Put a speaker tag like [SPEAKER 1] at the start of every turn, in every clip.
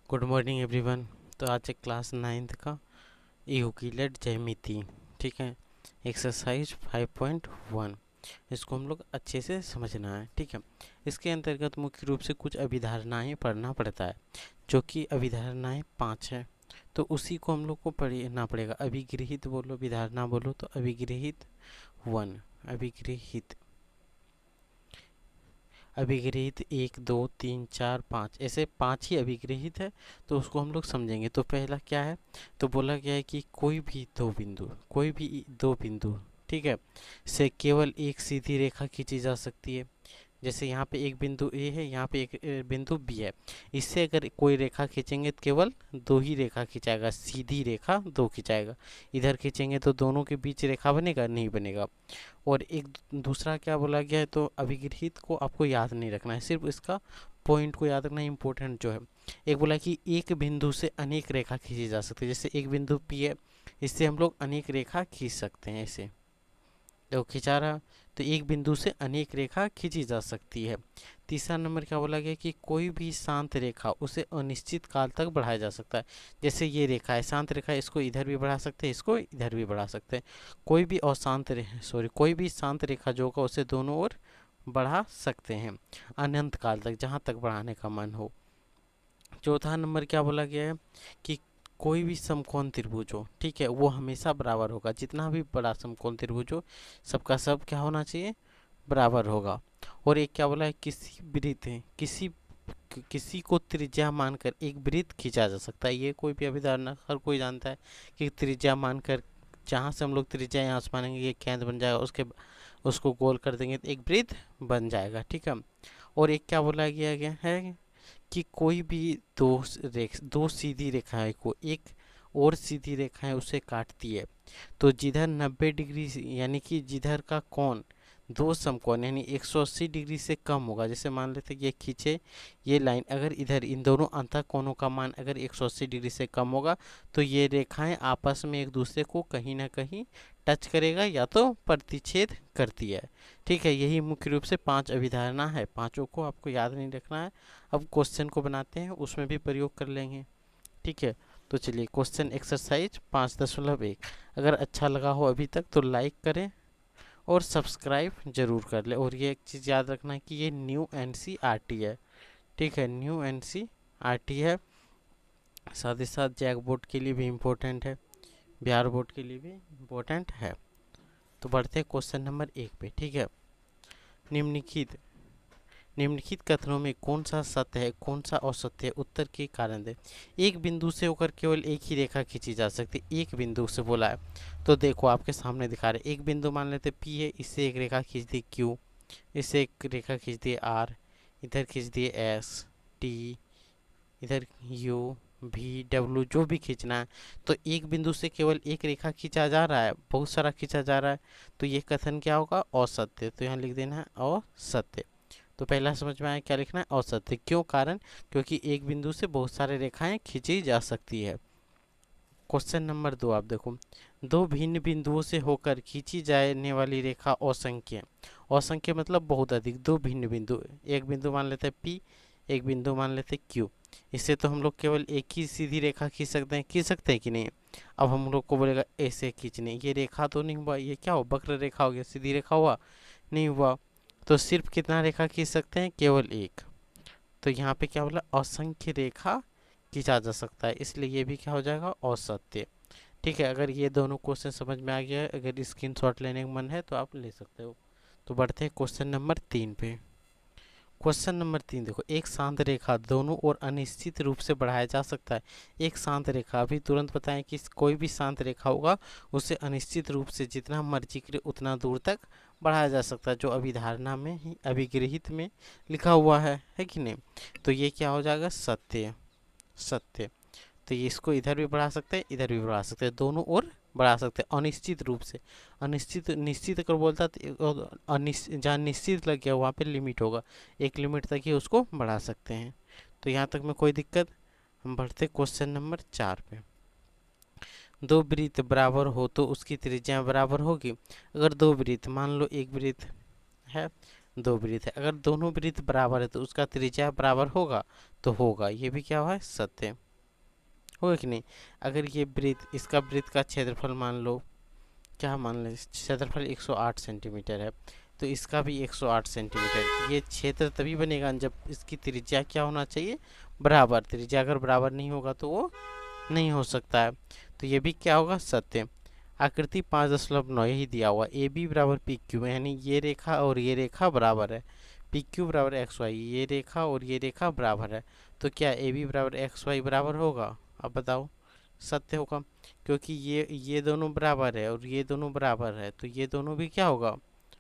[SPEAKER 1] Good morning everyone. तो आज एक क्लास 9th का यूक्लिड ज्यामिति, ठीक है, एक्सरसाइज 5.1, इसको हम लोग अच्छे से समझना है। ठीक है, इसके अंतर्गत मुख्य रूप से कुछ अभिधारणाएं पढ़ना पड़ता है, जो कि अभिधारणाएं 5 है। तो उसी को हम लोग को पढ़ना पड़ेगा। अभिगृहित बोलो, अभिधारणा बोलो, तो अभिगृहित 1, अभिगृहित, अभिगृहित 1 2 3 4 5, ऐसे 5 ही अभिगृहित है। तो उसको हम लोग समझेंगे। तो पहला क्या है, तो बोला गया है कि कोई भी दो बिंदु, कोई भी दो बिंदु, ठीक है, से केवल एक सीधी रेखा खींची जा सकती है। जैसे यहाँ पे एक बिंदु ए है, यहाँ पे एक बिंदु बी है। इससे अगर कोई रेखा खींचेंगे तो केवल दो ही रेखा खिंचाएगा, सीधी रेखा दो खिंचाएगा। इधर खींचेंगे तो दोनों के बीच रेखा बनेगा, नहीं बनेगा। और एक दूसरा क्या बोला गया है, तो अभिगृहित को आपको याद नहीं रखना है, सिर्फ इसका पॉइंट को याद रखना इम्पोर्टेंट जो है। एक बोला कि एक बिंदु से अनेक रेखा खींची जा सकती है। जैसे एक बिंदु पी है, इससे हम लोग अनेक रेखा खींच सकते हैं। ऐसे देखो खिंचा रहा, तो एक बिंदु से अनेक रेखा खींची जा सकती है। तीसरा नंबर क्या बोला गया कि कोई भी शांत रेखा उसे अनिश्चित काल तक बढ़ाया जा सकता है। जैसे ये रेखा है, शांत रेखा है, इसको इधर भी बढ़ा सकते हैं, इसको इधर भी बढ़ा सकते हैं। कोई भी अशांत कोई भी शांत रेखा जो होगा उसे दोनों ओर बढ़ा सकते हैं अनंत काल तक, जहाँ तक बढ़ाने का मन हो। चौथा नंबर क्या बोला गया है कि कोई भी समकोण त्रिभुज हो, ठीक है, वो हमेशा बराबर होगा। जितना भी बड़ा समकोण त्रिभुज हो, सबका सब क्या होना चाहिए, बराबर होगा। और एक क्या बोला है, किसी वृत्त है, किसी को त्रिज्या मानकर एक वृत्त खींचा जा सकता है। ये कोई भी अभिधारणा हर कोई जानता है कि त्रिज्या मानकर, जहाँ से हम लोग त्रिज्या यहाँ से मानेंगे ये केंद्र बन जाएगा, उसके उसको गोल कर देंगे तो एक वृत्त बन जाएगा। ठीक है। और एक क्या बोला गया है कि कोई भी दो सीधी रेखाएं को एक और सीधी रेखाएं उसे काटती है, तो जिधर 90 डिग्री यानी कि जिधर का कोण दो समकोण यानी 180 डिग्री से कम होगा। जैसे मान लेते ये खींचे ये लाइन, अगर इधर इन दोनों अंतः कोणों का मान अगर 180 डिग्री से कम होगा, तो ये रेखाएं आपस में एक दूसरे को कहीं ना कहीं टच करेगा या तो प्रतिच्छेद करती है। ठीक है, यही मुख्य रूप से 5 अभिधारणा है। पांचों को आपको याद नहीं रखना है। अब क्वेश्चन को बनाते हैं, उसमें भी प्रयोग कर लेंगे। ठीक है, तो चलिए क्वेश्चन एक्सरसाइज 5.1। अगर अच्छा लगा हो अभी तक तो लाइक करें और सब्सक्राइब जरूर कर ले। और ये एक चीज़ याद रखना है कि ये न्यू एनसीईआरटी है। ठीक है, न्यू एनसीईआरटी है। साथ ही साथ जैक बोर्ड के लिए भी इम्पोर्टेंट है, बिहार बोर्ड के लिए भी इम्पोर्टेंट है। तो बढ़ते हैं क्वेश्चन नंबर 1 पे। ठीक है, निम्नलिखित निम्नलिखित कथनों में कौन सा सत्य है, कौन सा असत्य है, उत्तर के कारण दे। एक बिंदु से होकर केवल एक ही रेखा खींची जा सकती है। एक बिंदु से बोला है, तो देखो आपके सामने दिखा रहे, एक बिंदु मान लेते पी है, इससे एक रेखा खींच दी क्यू, इससे एक रेखा खींच दी आर, इधर खींच दिए एस टी, इधर यू भी डब्ल्यू, जो भी खींचना है। तो एक बिंदु से केवल एक रेखा खींचा जा रहा है, बहुत सारा खींचा जा रहा है, तो ये कथन क्या होगा, असत्य। तो यहाँ लिख देना है असत्य। तो पहला समझ में आया, क्या लिखना है, असत्य। क्यों, कारण क्योंकि एक बिंदु से बहुत सारे रेखाएं खींची जा सकती है। क्वेश्चन नंबर 2 आप देखो, दो भिन्न बिंदुओं से होकर खींची जाने वाली रेखा असंख्य, असंख्य मतलब बहुत अधिक, दो भिन्न बिंदु, एक बिंदु मान लेते हैं पी, एक बिंदु मान लेते हैं क्यू। इससे तो हम लोग केवल एक ही सीधी रेखा खींच सकते हैं कि नहीं। अब हम लोग को बोलेगा ऐसे खींचने, ये रेखा तो नहीं हुआ, ये क्या हो, वक्र रेखा हो गया, सीधी रेखा हुआ नहीं हुआ। तो सिर्फ कितना रेखा खींच सकते हैं, केवल एक। तो यहाँ पे क्या बोला, असंख्य रेखा खींचा जा सकता है, इसलिए ये भी क्या हो जाएगा, असत्य। ठीक है, अगर ये दोनों क्वेश्चन समझ में आ गया है, अगर स्क्रीनशॉट लेने का मन है तो आप ले सकते हो। तो बढ़ते हैं क्वेश्चन नंबर 3 पे। क्वेश्चन नंबर 3 देखो, एक शांत रेखा दोनों ओर अनिश्चित रूप से बढ़ाया जा सकता है। एक शांत रेखा, अभी तुरंत बताएं कि कोई भी शांत रेखा होगा उसे अनिश्चित रूप से जितना मर्जी करे उतना दूर तक बढ़ाया जा सकता है, जो अभिधारणा में ही अभिगृहित में लिखा हुआ है कि नहीं। तो ये क्या हो जाएगा, सत्य, सत्य। तो ये इसको इधर भी बढ़ा सकते हैं, इधर भी बढ़ा सकते हैं, दोनों ओर बढ़ा सकते हैं अनिश्चित रूप से। अनिश्चित निश्चित अगर बोलता है तो जहाँ निश्चित लग गया वहाँ पे लिमिट होगा, एक लिमिट तक ही उसको बढ़ा सकते हैं। तो यहाँ तक में कोई दिक्कत। हम बढ़ते क्वेश्चन नंबर 4 पे। दो वृत्त बराबर हो तो उसकी त्रिज्या बराबर होगी। अगर दो वृत्त, मान लो एक वृत्त है, दो वृत्त है। अगर दोनों वृत्त बराबर है तो उसका त्रिज्या बराबर होगा, तो होगा। ये भी क्या है, सत्य होगा कि नहीं। अगर ये वृत्त, इसका वृत्त का क्षेत्रफल मान लो, क्या मान लें, क्षेत्रफल 108 सेंटीमीटर है, तो इसका भी 108 सेंटीमीटर। ये क्षेत्र तभी बनेगा जब इसकी त्रिज्या क्या होना चाहिए, बराबर। त्रिज्या अगर बराबर नहीं होगा तो वो नहीं हो सकता है। तो ये भी क्या होगा, सत्य। आकृति 5.9 यही दिया हुआ, ए बी बराबर पी क्यू, यानी ये रेखा और ये रेखा बराबर है। पी क्यू बराबर एक्स वाई, ये रेखा और ये रेखा बराबर है। तो क्या ए बी बराबर एक्स वाई बराबर होगा, अब बताओ, सत्य होगा। क्योंकि ये दोनों बराबर है और ये दोनों बराबर है, तो ये दोनों भी क्या होगा,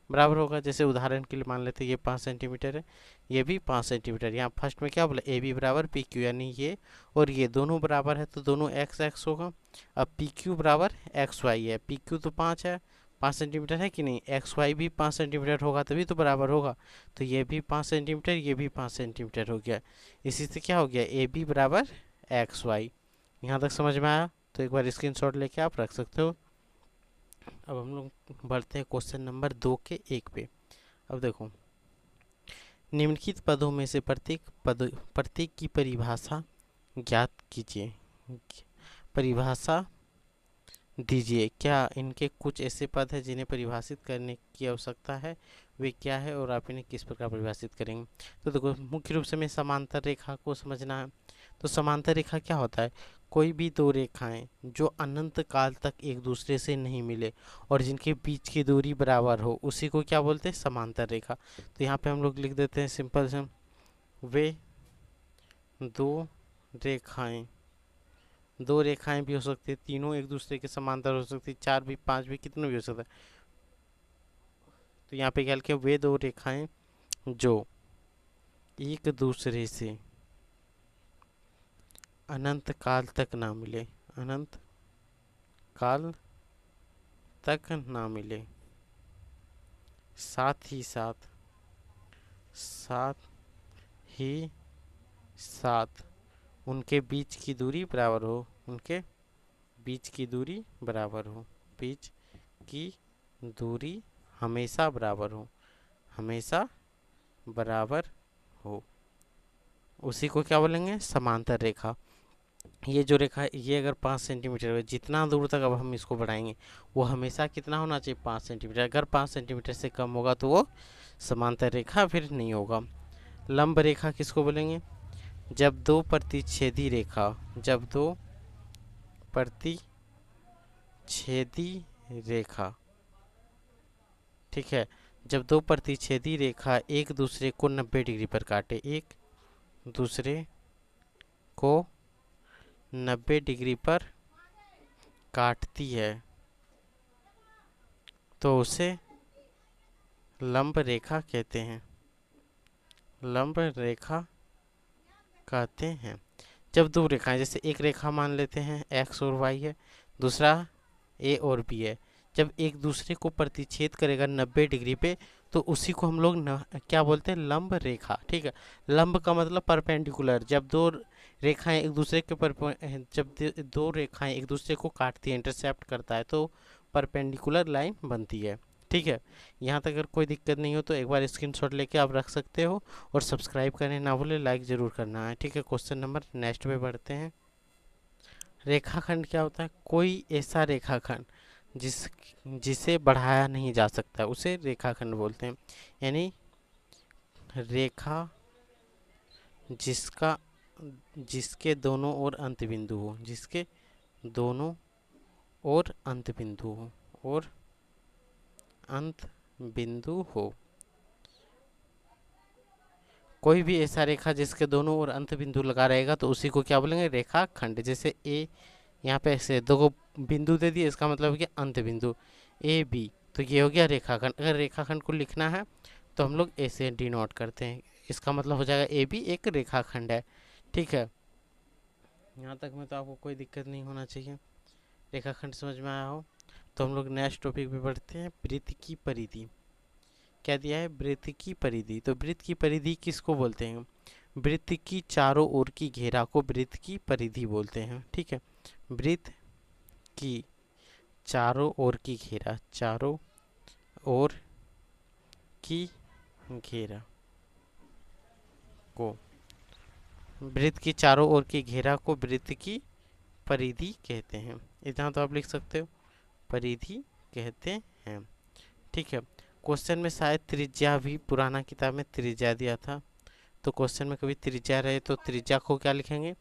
[SPEAKER 1] बराबर होगा। जैसे उदाहरण के लिए मान लेते हैं ये 5 सेंटीमीटर है, ये भी 5 सेंटीमीटर। यहाँ फर्स्ट में क्या बोला, ए बी बराबर पी क्यू, यानी ये और ये दोनों बराबर है, तो दोनों एक्स एक्स होगा। अब पी क्यू बराबर एक्स वाई है, पी क्यू तो 5 है, 5 सेंटीमीटर है कि नहीं, एक्स वाई भी 5 सेंटीमीटर होगा तभी तो बराबर होगा। तो ये भी 5 सेंटीमीटर, ये भी 5 सेंटीमीटर हो गया। इसी से क्या हो गया, ए बी बराबर एक्स वाई। यहाँ तक समझ में आया, तो एक बार स्क्रीनशॉट लेके आप रख सकते हो। अब हम लोग बढ़ते हैं क्वेश्चन नंबर 2 के 1 पे। अब देखो, निम्नलिखित पदों में से प्रत्येक की परिभाषा ज्ञात कीजिए। परिभाषा दीजिए। क्या इनके कुछ ऐसे पद हैं जिन्हें परिभाषित करने की आवश्यकता है, वे क्या है और आप इन्हें किस प्रकार परिभाषित करेंगे। तो देखो, मुख्य रूप से हमें समांतर रेखा को समझना है। तो समांतर रेखा क्या होता है, कोई भी दो रेखाएं जो अनंत काल तक एक दूसरे से नहीं मिले और जिनके बीच की दूरी बराबर हो, उसी को क्या बोलते हैं, समांतर रेखा। तो यहाँ पे हम लोग लिख देते हैं सिंपल से, वे दो रेखाएं, दो रेखाएं भी हो सकती है, तीनों एक दूसरे के समांतर हो सकती है, चार भी, पांच भी, कितने भी हो सकता है। तो यहाँ पे क्या लिखे, वे दो रेखाएं जो एक दूसरे से अनंत काल तक ना मिले, अनंत काल तक ना मिले, साथ ही साथ, साथ ही साथ उनके बीच की दूरी बराबर हो, उनके बीच की दूरी बराबर हो, बीच की दूरी हमेशा बराबर हो, हमेशा बराबर हो, उसी को क्या बोलेंगे, समांतर रेखा। ये जो रेखा है, ये अगर 5 सेंटीमीटर है, जितना दूर तक अब हम इसको बढ़ाएंगे वो हमेशा कितना होना चाहिए, 5 सेंटीमीटर। अगर 5 सेंटीमीटर से कम होगा तो वो समांतर रेखा फिर नहीं होगा। लंब रेखा किसको बोलेंगे, जब दो प्रतिच्छेदी रेखा, जब दो प्रतिच्छेदी रेखा, ठीक है, जब दो प्रतिच्छेदी रेखा एक दूसरे को 90 डिग्री पर काटे, एक दूसरे को 90 डिग्री पर काटती है, तो उसे लंब रेखा कहते हैं, लंब रेखा कहते हैं। जब दो रेखाएं, जैसे एक रेखा मान लेते हैं एक्स और वाई है, दूसरा ए और बी है, जब एक दूसरे को प्रतिच्छेद करेगा 90 डिग्री पे, तो उसी को हम लोग क्या बोलते हैं, लंब रेखा। ठीक है, लंब का मतलब परपेंडिकुलर। जब दो रेखाएं एक दूसरे के जब दो रेखाएं एक दूसरे को काटती है, इंटरसेप्ट करता है, तो परपेंडिकुलर लाइन बनती है। ठीक है, यहाँ तक अगर कोई दिक्कत नहीं हो तो एक बार स्क्रीनशॉट लेके आप रख सकते हो, और सब्सक्राइब करने ना भूले, लाइक ज़रूर करना है। ठीक है, क्वेश्चन नंबर नेक्स्ट पे बढ़ते हैं। रेखाखंड क्या होता है, कोई ऐसा रेखाखंड जिसे बढ़ाया नहीं जा सकता, उसे रेखाखंड बोलते हैं। यानी रेखा जिसका जिसके दोनों ओर अंत बिंदु हो, जिसके दोनों ओर अंत बिंदु हो, और अंत बिंदु हो। कोई भी ऐसा रेखा जिसके दोनों ओर अंत बिंदु लगा रहेगा तो उसी को क्या बोलेंगे, रेखाखंड। जैसे ए, यहाँ पे ऐसे दो बिंदु दे दिए, इसका मतलब है कि अंत बिंदु ए बी, तो ये हो गया रेखाखंड। अगर रेखाखंड को लिखना है तो हम लोग ऐसे डिनोट करते हैं, इसका मतलब हो जाएगा ए बी एक रेखाखंड है। ठीक है, यहाँ तक में तो आपको कोई दिक्कत नहीं होना चाहिए, रेखाखंड समझ में आया हो। तो हम लोग नेक्स्ट टॉपिक पे बढ़ते हैं, वृत्त की परिधि। क्या दिया है, वृत्त की परिधि। तो वृत्त की परिधि किसको बोलते हैं, वृत्त की चारों ओर की घेरा को वृत्त की परिधि बोलते हैं। ठीक है, वृत्त की चारों ओर की घेरा, चारों ओर की घेरा को, वृत्त की चारों ओर की घेरा को वृत्त की परिधि कहते हैं। इतना तो आप लिख सकते हो, परिधि कहते हैं। ठीक है। क्वेश्चन में शायद त्रिज्या भी, पुराना किताब में त्रिज्या दिया था, तो क्वेश्चन में कभी त्रिज्या रहे तो त्रिज्या को क्या लिखेंगे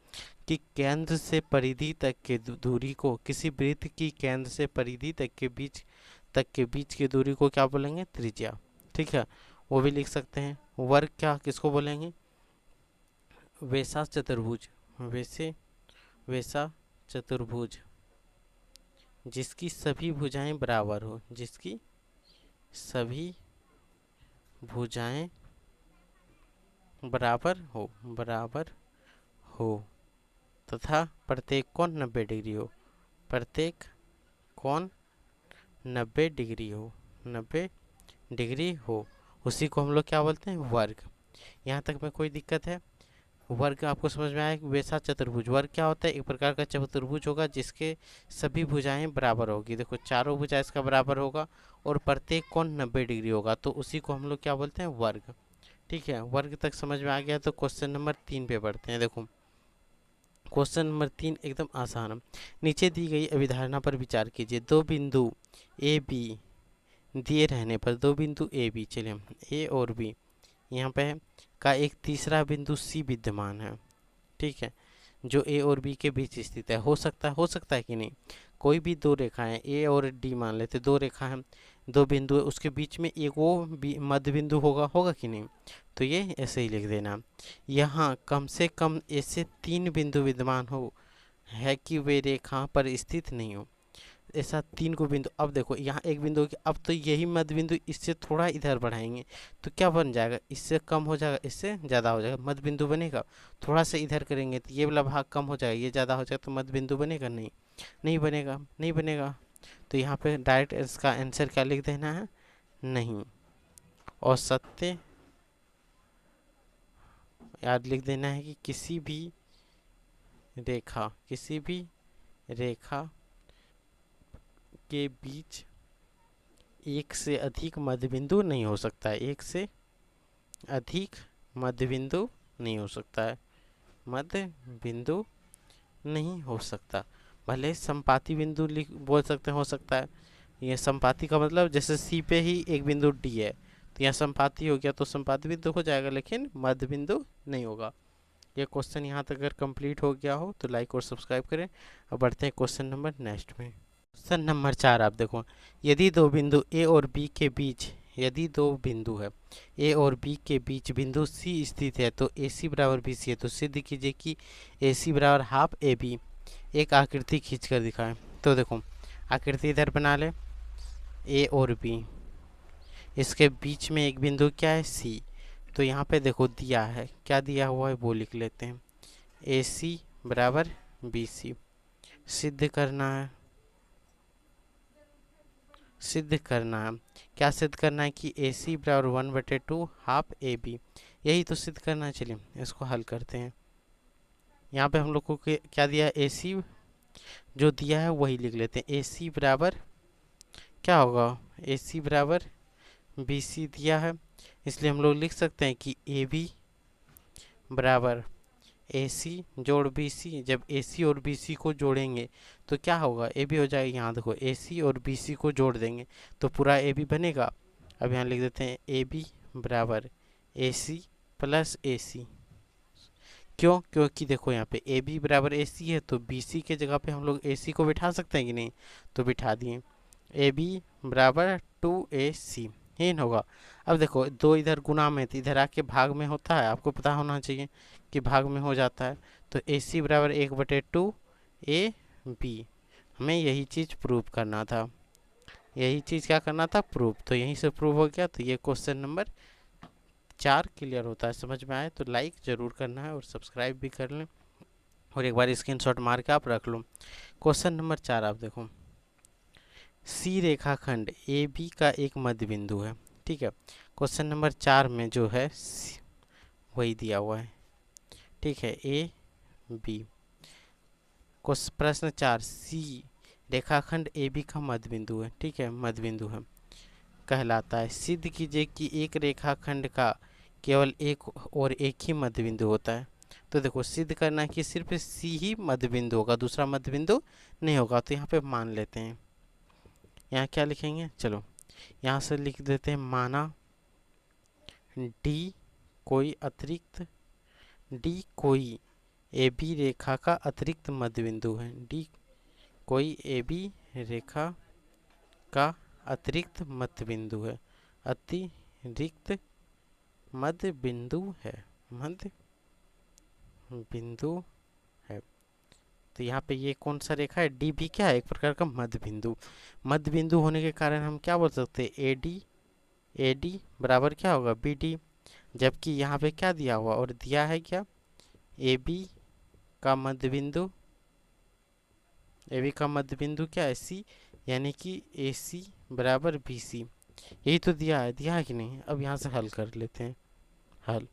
[SPEAKER 1] कि केंद्र से परिधि तक के दूरी को, किसी वृत्त की केंद्र से परिधि तक के बीच की दूरी को क्या बोलेंगे, त्रिज्या। ठीक है, वो भी लिख सकते हैं। वर्ग क्या किसको बोलेंगे, वैसा चतुर्भुज, वैसा चतुर्भुज जिसकी सभी भुजाएं बराबर हो, जिसकी सभी भुजाएं बराबर हो तथा प्रत्येक कोण 90 डिग्री हो, प्रत्येक कोण 90 डिग्री हो, 90 डिग्री हो, उसी को हम लोग क्या बोलते हैं, वर्ग। यहाँ तक में कोई दिक्कत है, वर्ग आपको समझ में आया। वैसा चतुर्भुज, वर्ग क्या होता है, एक प्रकार का चतुर्भुज होगा जिसके सभी भुजाएं बराबर होगी। देखो चारों भुजा इसका बराबर होगा और प्रत्येक कोण 90 डिग्री होगा, तो उसी को हम लोग क्या बोलते हैं, वर्ग। ठीक है, वर्ग तक समझ में आ गया। तो क्वेश्चन नंबर 3 पे बढ़ते हैं। देखो क्वेश्चन नंबर 3 एकदम आसान है। नीचे दी गई अभिधारणा पर विचार कीजिए। दो बिंदु ए बी दिए रहने पर, दो बिंदु ए बी, चलिए ए और बी यहाँ पे है, का एक तीसरा बिंदु सी विद्यमान है। ठीक है, जो ए और बी के बीच स्थित है। हो सकता है कि नहीं, कोई भी दो रेखाएं ए और डी मान लेते, दो रेखा हैं, दो बिंदु है, उसके बीच में एक वो मध्य बिंदु होगा कि नहीं, तो ये ऐसे ही लिख देना। यहाँ कम से कम ऐसे 3 बिंदु विद्यमान हो है कि वे रेखा पर स्थित नहीं हो, ऐसा 3 को बिंदु। अब देखो यहाँ एक बिंदु हो गया, अब तो यही मध्य बिंदु, इससे थोड़ा इधर बढ़ाएंगे तो क्या बन जाएगा, इससे कम हो जाएगा, इससे ज़्यादा हो जाएगा, मध्य बिंदु बनेगा। थोड़ा सा इधर करेंगे तो ये वाला भाग कम हो जाएगा, ये ज़्यादा हो जाएगा, तो मध्य बिंदु बनेगा नहीं, नहीं बनेगा। तो यहाँ पे डायरेक्ट इसका आंसर क्या लिख देना है, नहीं। और सत्य याद लिख देना है कि किसी भी रेखा के बीच एक से अधिक मध्य बिंदु नहीं हो सकता है, एक से अधिक मध्य बिंदु नहीं हो सकता है, मध्य बिंदु नहीं हो सकता। भले संपाती बिंदु बोल सकते हैं, हो सकता है। ये संपाती का मतलब जैसे सी पे ही एक बिंदु डी है, तो यहाँ संपाती हो गया, तो संपाती बिंदु हो जाएगा, लेकिन मध्य बिंदु नहीं होगा। ये क्वेश्चन यहाँ तक अगर कंप्लीट हो गया हो तो लाइक और सब्सक्राइब करें। अब बढ़ते हैं क्वेश्चन नंबर नेक्स्ट में। क्वेश्चन नंबर 4 आप देखो, यदि दो बिंदु ए और बी के बीच, यदि दो बिंदु है ए और बी के बीच बिंदु सी स्थित है तो ए सी बराबर बी सी है, तो सिद्ध कीजिए कि ए सी बराबर हाफ ए बी। एक आकृति खींच कर दिखाएं। तो देखो आकृति इधर बना ले, ए और बी, इसके बीच में एक बिंदु क्या है, सी। तो यहाँ पे देखो दिया है, क्या दिया हुआ है वो लिख लेते हैं, ए सी बराबर बी सी। सिद्ध करना है, क्या सिद्ध करना है कि ए सी बराबर 1/2 हाफ ए बी, यही तो सिद्ध करना है। चलिए इसको हल करते हैं। यहाँ पे हम लोग को क्या दिया है, ए सी जो दिया है वही लिख लेते हैं। ए सी बराबर क्या होगा, ए सी बराबर बी सी दिया है, इसलिए हम लोग लिख सकते हैं कि ए बी बराबर ए सी जोड़ बी सी। जब ए सी और बी सी को जोड़ेंगे तो क्या होगा, ए बी हो जाएगा। यहाँ देखो ए सी और बी सी को जोड़ देंगे तो पूरा ए बी बनेगा। अब यहाँ लिख देते हैं ए बी बराबर ए सी प्लस ए सी। क्यों, क्योंकि देखो यहाँ पे ए बी बराबर ए सी है, तो बी सी के जगह पे हम लोग ए सी को बिठा सकते हैं कि नहीं, तो बिठा दिए। ए बी बराबर 2AC ही होगा। अब देखो दो इधर गुना में, तो इधर आके भाग में होता है, आपको पता होना चाहिए कि भाग में हो जाता है। तो AC बराबर 1/2 AB, हमें यही चीज़ प्रूव करना था, यही चीज़ क्या करना था, प्रूव। तो यहीं से प्रूव हो गया। तो ये क्वेश्चन नंबर 4 क्लियर होता है। समझ में आए तो लाइक ज़रूर करना है और सब्सक्राइब भी कर लें, और एक बार स्क्रीनशॉट मार के आप रख लो। क्वेश्चन नंबर 4 आप देखो, सी रेखाखंड ए बी का एक मध्य बिंदु है। ठीक है, क्वेश्चन नंबर 4 में जो है वही दिया हुआ है। ठीक है, ए बी। प्रश्न 4, सी रेखाखंड ए बी का मध्य बिंदु है। ठीक है, मध्य बिंदु है, कहलाता है। सिद्ध कीजिए कि एक रेखाखंड का केवल एक और एक ही मध्य बिंदु होता है। तो देखो सिद्ध करना है कि सिर्फ सी ही मध्य बिंदु होगा, दूसरा मध्य बिंदु नहीं होगा। तो यहाँ पे मान लेते हैं, यहाँ क्या लिखेंगे, चलो यहाँ से लिख देते हैं, माना डी कोई ए बी रेखा का अतिरिक्त मध्य बिंदु है। डी कोई ए बी रेखा का अतिरिक्त मध्य बिंदु है, अतिरिक्त मध्य बिंदु है, मध्य बिंदु है। तो यहाँ पे ये कौन सा रेखा है, डी भी क्या है, एक प्रकार का मध्य बिंदु। मध्य बिंदु होने के कारण हम क्या बोल सकते हैं, ए डी बराबर क्या होगा, बी डी। जबकि यहाँ पे क्या दिया हुआ, और दिया है क्या, ए बी का मध्य बिंदु, ए बी का मध्य बिंदु क्या है, सी, यानी कि ए सी बराबर बी सी। यही तो दिया है कि नहीं। अब यहाँ से हल कर लेते हैं, हल।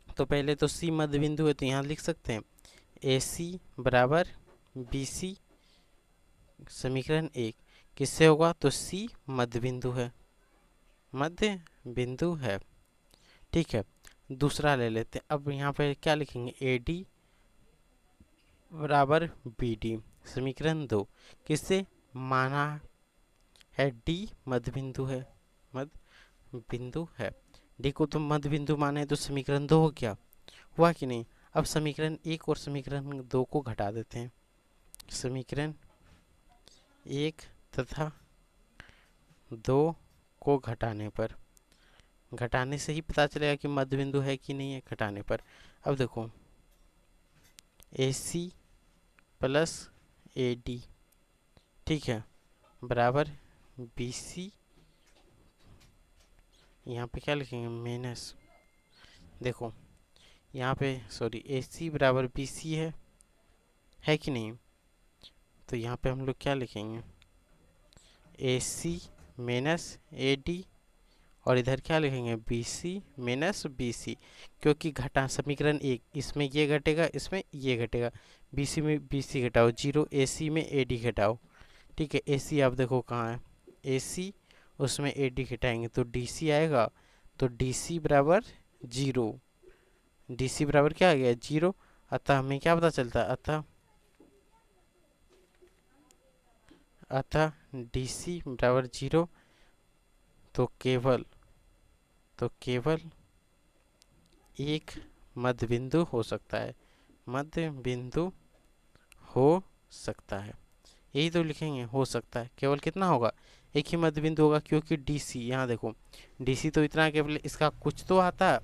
[SPEAKER 1] तो पहले तो सी मध्य बिंदु है, तो यहाँ लिख सकते हैं ए सी बराबर बी सी। समीकरण 1 किससे होगा, तो सी मध्य बिंदु है, मध्य बिंदु है। ठीक है, दूसरा ले लेते हैं। अब यहाँ पे क्या लिखेंगे, ए डी बराबर बी डी। समीकरण 2 किससे, माना है डी मध्य बिंदु है, मध्य बिंदु है। डी को तो मध्य बिंदु माने, तो समीकरण 2 हो गया, हुआ कि नहीं। अब समीकरण 1 और समीकरण 2 को घटा देते हैं। समीकरण 1 तथा 2 को घटाने से ही पता चलेगा कि मध्य बिंदु है कि नहीं है, घटाने पर। अब देखो ए सी प्लस ए डी, ठीक है, बराबर बी सी। यहाँ पे क्या लिखेंगे, माइनस, देखो यहाँ पे सॉरी ए सी बराबर बी सी है कि नहीं। तो यहाँ पे हम लोग क्या लिखेंगे, ए सी माइनस ए डी, और इधर क्या लिखेंगे, B C minus B C. क्योंकि घटा समीकरण 1, इसमें ये घटेगा, इसमें ये घटेगा, बी सी में बी सी घटाओ 0, ए सी में ए डी घटाओ। ठीक है, ए सी आप देखो कहाँ है, ए सी, उसमें ए डी घटाएंगे तो डी सी आएगा। तो डी सी बराबर 0, डी सी बराबर क्या आ गया, 0। अतः हमें क्या पता चलता है, अतः डी सी बराबर 0। तो केवल एक मध्य बिंदु हो सकता है, मध्य बिंदु हो सकता है। यही तो लिखेंगे, हो सकता है। केवल कितना होगा, एक ही मध्य बिंदु होगा, क्योंकि डी सी, यहाँ देखो डी सी तो इतना, केवल इसका कुछ तो आता है,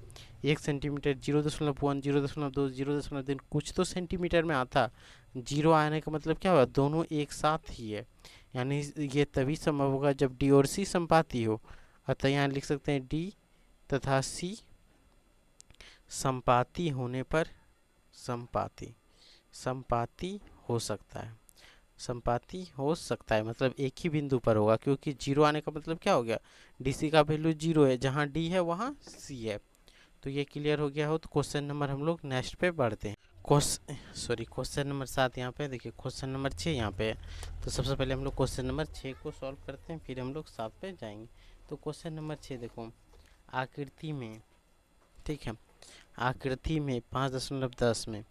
[SPEAKER 1] 1 सेंटीमीटर, 0.1, 0.2, 0.3, कुछ तो सेंटीमीटर में आता। 0 आने का मतलब क्या होगा, दोनों एक साथ ही है, यानी ये तभी संभव होगा जब डी और सी संपाती हो। अतः यहाँ लिख सकते हैं डी तथा सी संपाती होने पर, संपाती हो सकता है, संपाती हो सकता है, मतलब एक ही बिंदु पर होगा। क्योंकि 0 आने का मतलब क्या हो गया, डी सी का वैल्यू 0 है, जहाँ डी है वहाँ सी है। तो ये क्लियर हो गया हो। तो क्वेश्चन नंबर हम लोग नेक्स्ट पे बढ़ते हैं। क्वेश्चन नंबर 7 यहाँ पे देखिए, क्वेश्चन नंबर 6 यहाँ पे है। तो सबसे पहले हम लोग क्वेश्चन नंबर 6 को सॉल्व करते हैं, फिर हम लोग 7 पे जाएंगे। तो क्वेश्चन नंबर 6 देखो, आकृति में, ठीक है, आकृति में 5.10 में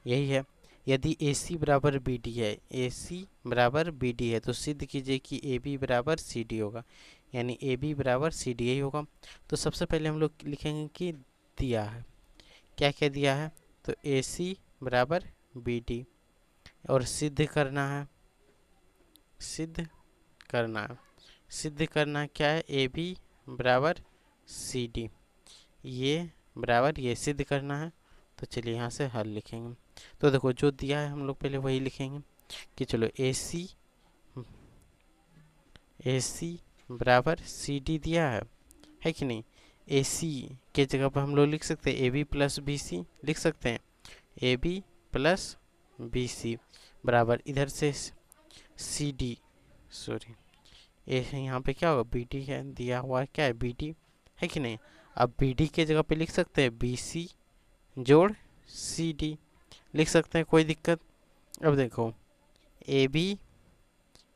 [SPEAKER 1] यही है, यदि ए सी बराबर बी डी है, ए सी बराबर बी डी है, तो सिद्ध कीजिए कि ए बी बराबर सी डी होगा, यानी ए बी बराबर सी डी यही होगा। तो सबसे पहले हम लोग लिखेंगे कि दिया है, क्या क्या दिया है, तो ए सी बराबर बी डी, और सिद्ध करना है, सिद्ध करना क्या है, ए बी बराबर सी डी, ये बराबर ये सिद्ध करना है। तो चलिए यहाँ से हल लिखेंगे। तो देखो जो दिया है हम लोग पहले वही लिखेंगे कि चलो ए सी बराबर सी डी दिया है कि नहीं। ए सी के जगह पर हम लोग लिख सकते हैं A B plus B C, लिख सकते हैं A B plus B C बराबर इधर से सी डी, सॉरी ए यहाँ पे क्या होगा, बी डी है, दिया हुआ क्या है, बी डी है कि नहीं। अब बी डी के जगह पे लिख सकते हैं बी सी जोड़ सी डी, लिख सकते हैं, कोई दिक्कत। अब देखो A B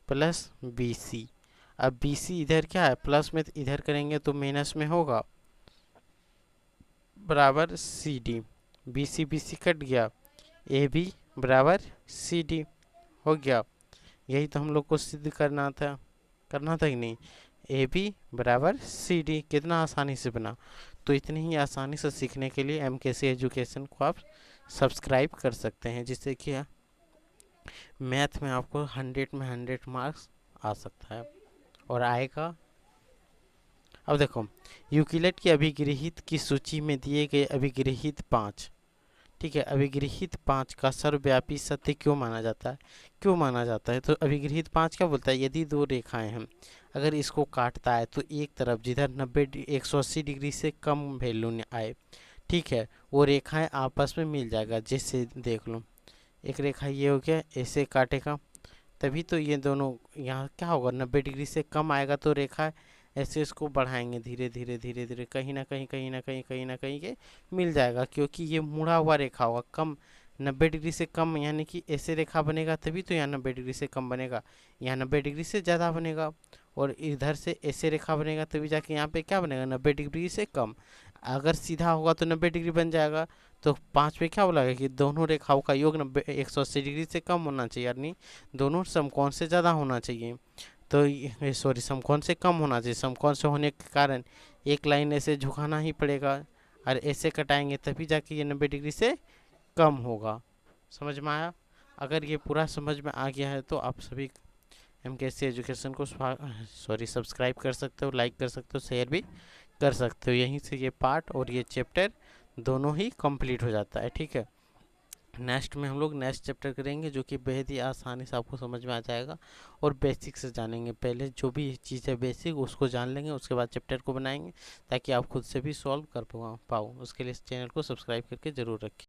[SPEAKER 1] plus B C, अब BC इधर क्या है, प्लस में इधर करेंगे तो माइनस में होगा, बराबर CD। BC BC कट गया, AB बराबर CD हो गया। यही तो हम लोग को सिद्ध करना था कि नहीं। AB बराबर CD कितना आसानी से बना। तो इतनी ही आसानी से सीखने के लिए MKC एजुकेशन को आप सब्सक्राइब कर सकते हैं, जिससे कि मैथ में आपको 100 में 100 मार्क्स आ सकता है और आएगा। अब देखो, यूक्लिड की अभिगृहित की सूची में दिए गए अभिगृहित 5, ठीक है, अभिगृहित 5 का सर्वव्यापी सत्य क्यों माना जाता है। क्यों माना जाता है, तो अभिगृहित 5 क्या बोलता है, यदि दो रेखाएं हैं, अगर इसको काटता है तो एक तरफ जिधर 180 डिग्री से कम वैल्यू आए, ठीक है, वो रेखाएं आपस में मिल जाएगा। जैसे देख लो, एक रेखा ये हो गया, ऐसे काटेगा तभी तो ये दोनों यहाँ क्या होगा, 90 डिग्री से कम आएगा तो रेखा ऐसे इसको बढ़ाएंगे धीरे धीरे धीरे धीरे, कहीं ना कहीं कहीं ना कहीं कहीं ना कहीं ये मिल जाएगा, क्योंकि ये मुड़ा हुआ रेखा होगा। कम 90 डिग्री से कम यानी कि ऐसे रेखा बनेगा तभी तो यहाँ 90 डिग्री से कम बनेगा, यहाँ 90 डिग्री से ज़्यादा बनेगा। और इधर से ऐसे रेखा बनेगा तभी जाके यहाँ पे क्या बनेगा, 90 डिग्री से कम। अगर सीधा होगा तो 90 डिग्री बन जाएगा। तो 5 पे क्या बोला गया कि दोनों रेखाओं का योग 180 डिग्री से कम होना चाहिए, यानी दोनों समकोण से ज़्यादा होना चाहिए। तो सॉरी, समकोण से कम होना चाहिए। समकोण से होने के कारण एक लाइन ऐसे झुकाना ही पड़ेगा, और ऐसे कटाएंगे तभी जाके ये 90 डिग्री से कम होगा। समझ में आया। अगर ये पूरा समझ में आ गया है तो आप सभी MKC एजुकेशन को सब्सक्राइब कर सकते हो, लाइक कर सकते हो, शेयर भी कर सकते हो। यहीं से ये पार्ट और ये चैप्टर दोनों ही कंप्लीट हो जाता है, ठीक है। नेक्स्ट में हम लोग नेक्स्ट चैप्टर करेंगे, जो कि बेहद ही आसानी से आपको समझ में आ जाएगा और बेसिक से जानेंगे। पहले जो भी चीज़ है बेसिक उसको जान लेंगे, उसके बाद चैप्टर को बनाएंगे ताकि आप खुद से भी सॉल्व कर पाओ। उसके लिए इस चैनल को सब्सक्राइब करके ज़रूर रखें।